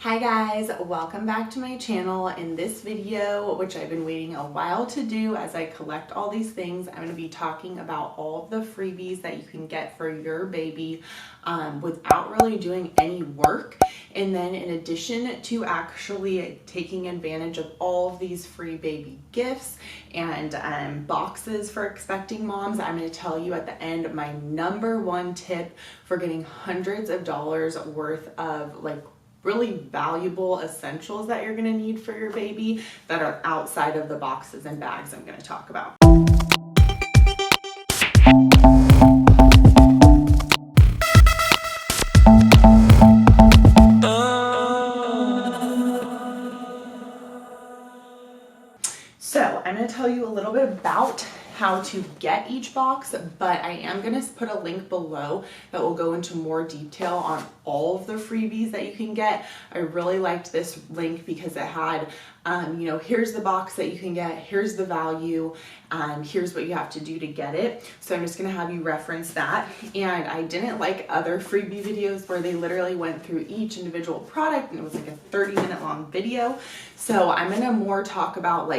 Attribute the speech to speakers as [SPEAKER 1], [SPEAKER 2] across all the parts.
[SPEAKER 1] Hi guys, welcome back to my channel. In this video, which I've been waiting a while to do as I collect all these things, I'm going to be talking about all of the freebies that you can get for your baby without really doing any work. And then in addition to actually taking advantage of all of these free baby gifts and boxes for expecting moms, I'm going to tell you at the end my #1 tip for getting hundreds of dollars worth of really valuable essentials that you're gonna need for your baby that are outside of the boxes and bags I'm gonna talk about. So I'm gonna tell you a little bit about how to get each box, but I am going to put a link below that will go into more detail on all of the freebies that you can get. I really liked this link because it had, here's the box that you can get, here's the value, here's what you have to do to get it. So I'm just going to have you reference that. And I didn't like other freebie videos where they literally went through each individual product and it was like a 30-minute long video. So I'm going to more talk about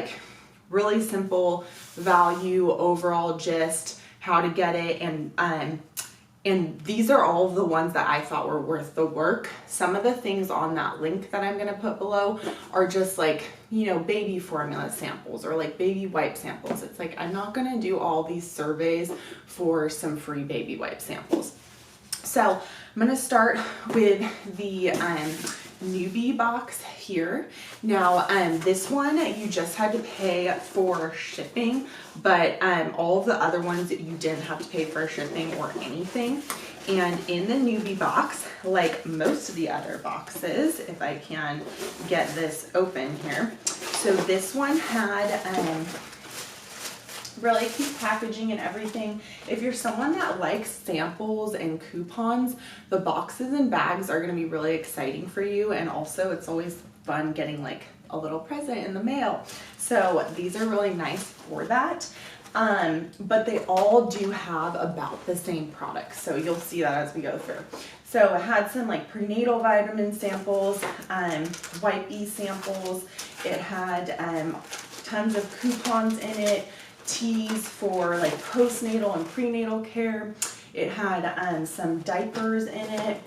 [SPEAKER 1] really simple value, overall gist, how to get it, and these are all of the ones that I thought were worth the work. Some of the things on that link that I'm gonna put below are just baby formula samples or baby wipe samples. It's I'm not gonna do all these surveys for some free baby wipe samples. So I'm gonna start with the Newbie Box here. Now this one you just had to pay for shipping, but all of the other ones you didn't have to pay for shipping or anything. And in the Newbie Box, like most of the other boxes, if I can get this open here, so this one had really cute packaging and everything. If you're someone that likes samples and coupons, the boxes and bags are going to be really exciting for you, and also it's always fun getting a little present in the mail. So these are really nice for that. But they all do have about the same products, so you'll see that as we go through. So it had some prenatal vitamin samples, wipe-y samples. It had tons of coupons in it, teas for postnatal and prenatal care. It had some diapers in it,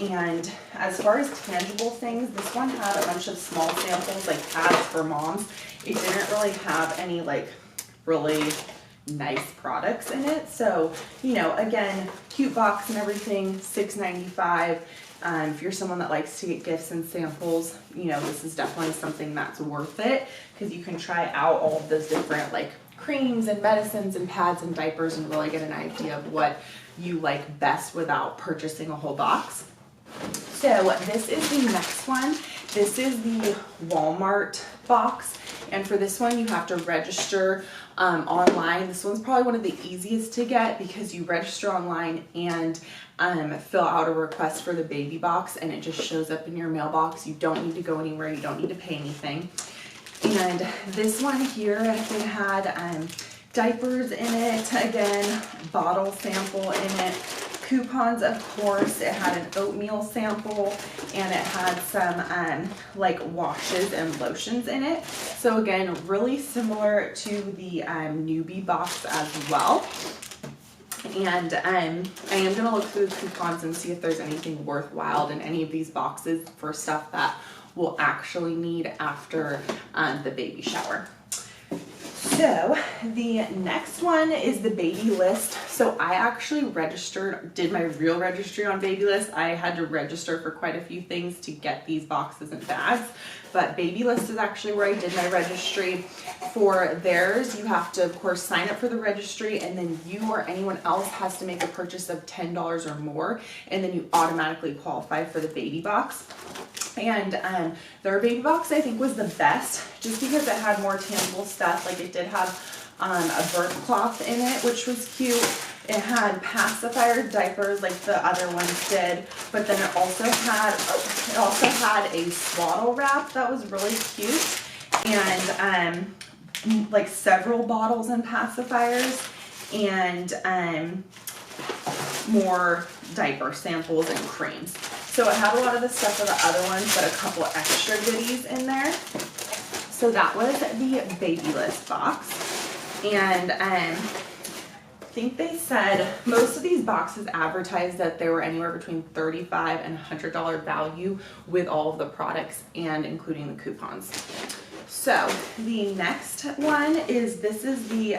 [SPEAKER 1] and as far as tangible things, this one had a bunch of small samples pads for moms. It didn't really have any really nice products in it, so again, cute box and everything, $6.95. If you're someone that likes to get gifts and samples, this is definitely something that's worth it because you can try out all of those different creams and medicines and pads and diapers and really get an idea of what you like best without purchasing a whole box. So this is the next one. This is the Walmart box, and for this one you have to register online. This one's probably one of the easiest to get because you register online and fill out a request for the baby box, and it just shows up in your mailbox. You don't need to go anywhere, you don't need to pay anything. And this one here, they had diapers in it, again, bottle sample in it, coupons, of course. It had an oatmeal sample, and it had some washes and lotions in it. So again, really similar to the Newbie Box as well. And I am going to look through the coupons and see if there's anything worthwhile in any of these boxes for stuff that we'll actually need after the baby shower. So the next one is the Babylist. So I actually did my real registry on Babylist. I had to register for quite a few things to get these boxes and bags, but Babylist is actually where I did my registry. For theirs, you have to, of course, sign up for the registry, and then you or anyone else has to make a purchase of $10 or more, and then you automatically qualify for the baby box. And their baby box I think was the best just because it had more tangible stuff. It did have a burnt cloth in it, which was cute. It had pacifier diapers like the other ones did, but then it also had a swaddle wrap that was really cute, and several bottles and pacifiers, and more diaper samples and creams. So it had a lot of the stuff of the other ones, but a couple extra goodies in there. So that was the Babylist box. And I think they said most of these boxes advertised that they were anywhere between $35 and $100 value with all of the products and including the coupons. So the next one is, this is the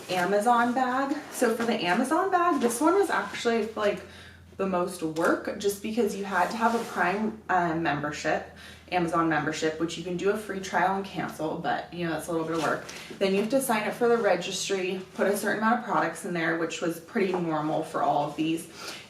[SPEAKER 1] Amazon bag. So for the Amazon bag, this one was actually like the most work, just because you had to have a Prime membership, Amazon membership, which you can do a free trial and cancel, but you know, that's a little bit of work. Then you have to sign up for the registry, put a certain amount of products in there, which was pretty normal for all of these.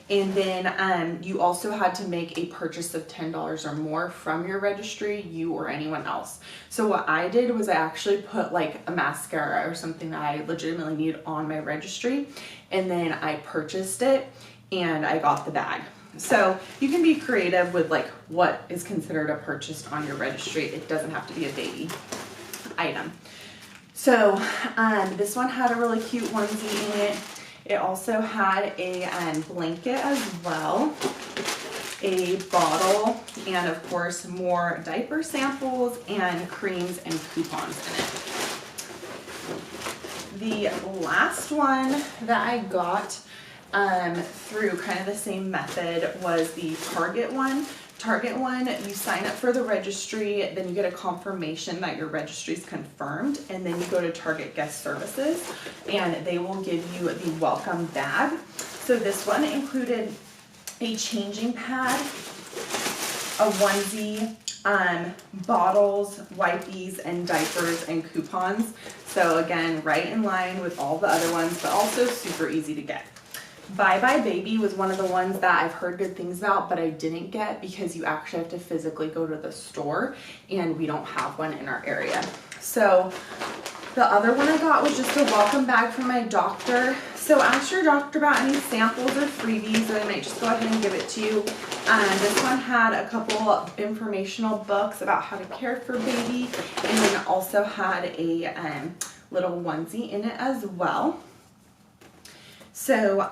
[SPEAKER 1] And then you also had to make a purchase of $10 or more from your registry, you or anyone else. So what I did was I actually put like a mascara or something that I legitimately need on my registry, and then I purchased it and I got the bag. So you can be creative with like what is considered a purchase on your registry. It doesn't have to be a baby item. So this one had a really cute onesie in it. It also had a blanket as well, a bottle, and of course more diaper samples and creams and coupons in it. The last one that I got through kind of the same method was the Target one. Target one, you sign up for the registry, then you get a confirmation that your registry is confirmed, and then you go to Target Guest Services and they will give you the welcome bag. So this one included a changing pad, a onesie, bottles, wipes, and diapers and coupons. So again, right in line with all the other ones, but also super easy to get. Bye Bye Baby was one of the ones that I've heard good things about, but I didn't get because you actually have to physically go to the store and we don't have one in our area. So the other one I got was just a welcome bag from my doctor. So ask your doctor about any samples or freebies, or they might just go ahead and give it to you. This one had a couple informational books about how to care for baby, and then also had a little onesie in it as well. So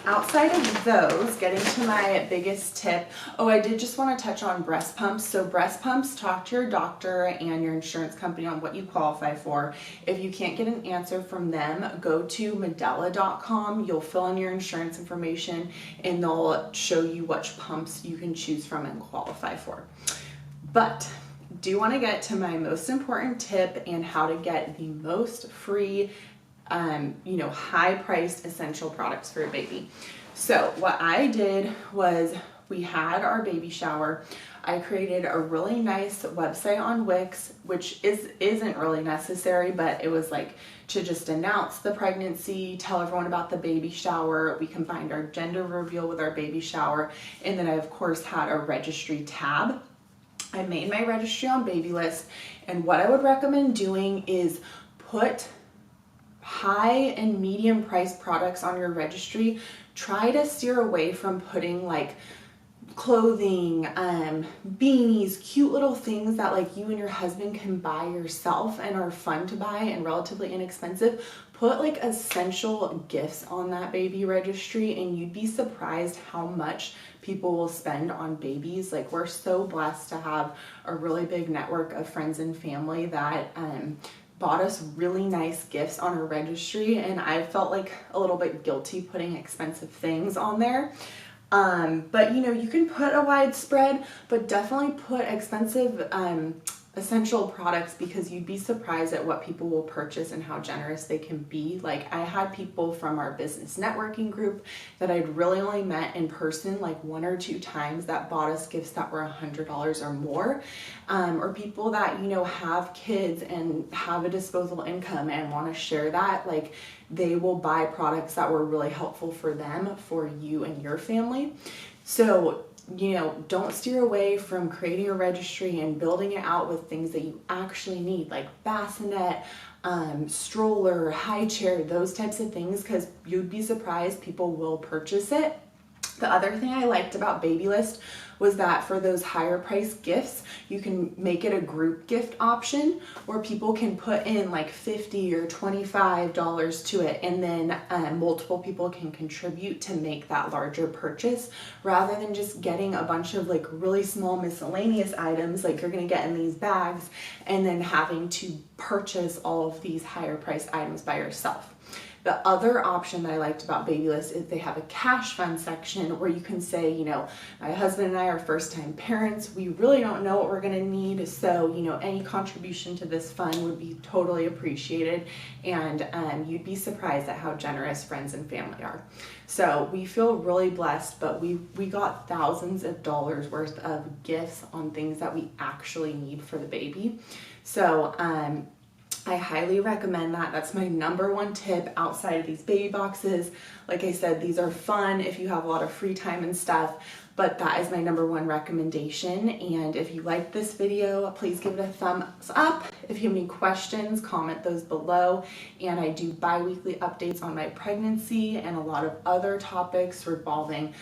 [SPEAKER 1] outside of those, getting to my biggest tip, I did just want to touch on breast pumps. So breast pumps, talk to your doctor and your insurance company on what you qualify for. If you can't get an answer from them, go to Medela.com. You'll fill in your insurance information and they'll show you which pumps you can choose from and qualify for. But do want to get to my most important tip and how to get the most free high-priced essential products for your baby. So what I did was, we had our baby shower. I created a really nice website on Wix, which isn't really necessary, but it was like to just announce the pregnancy, tell everyone about the baby shower. We combined our gender reveal with our baby shower, and then I of course had a registry tab. I made my registry on Babylist, and what I would recommend doing is put high and medium priced products on your registry. Try to steer away from putting like clothing, beanies, cute little things that like you and your husband can buy yourself and are fun to buy and relatively inexpensive. Put like essential gifts on that baby registry, and you'd be surprised how much people will spend on babies. Like, we're so blessed to have a really big network of friends and family that bought us really nice gifts on our registry, and I felt like a little bit guilty putting expensive things on there. But you can put a wide spread, but definitely put expensive essential products, because you'd be surprised at what people will purchase and how generous they can be. Like, I had people from our business networking group that I'd really only met in person like 1 or 2 times that bought us gifts that were $100 or more, or people that have kids and have a disposable income and want to share that. Like, they will buy products that were really helpful for them, for you and your family. So don't steer away from creating a registry and building it out with things that you actually need, like bassinet, stroller, high chair, those types of things, because you'd be surprised people will purchase it. The other thing I liked about Babylist was that for those higher price gifts, you can make it a group gift option where people can put in like $50 or $25 to it, and then multiple people can contribute to make that larger purchase, rather than just getting a bunch of like really small miscellaneous items like you're gonna get in these bags and then having to purchase all of these higher priced items by yourself. The other option that I liked about Babylist is they have a cash fund section where you can say, you know, my husband and I are first time parents. We really don't know what we're going to need. So, you know, any contribution to this fund would be totally appreciated. And you'd be surprised at how generous friends and family are. So we feel really blessed, but we got thousands of dollars worth of gifts on things that we actually need for the baby. So, I highly recommend that. That's my number one tip outside of these baby boxes. Like I said, these are fun if you have a lot of free time and stuff, but that is my number one recommendation. And if you liked this video, please give it a thumbs up. If you have any questions, comment those below. And I do bi-weekly updates on my pregnancy and a lot of other topics revolving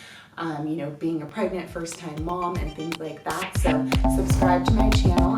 [SPEAKER 1] you know, being a pregnant first-time mom and things like that. So subscribe to my channel.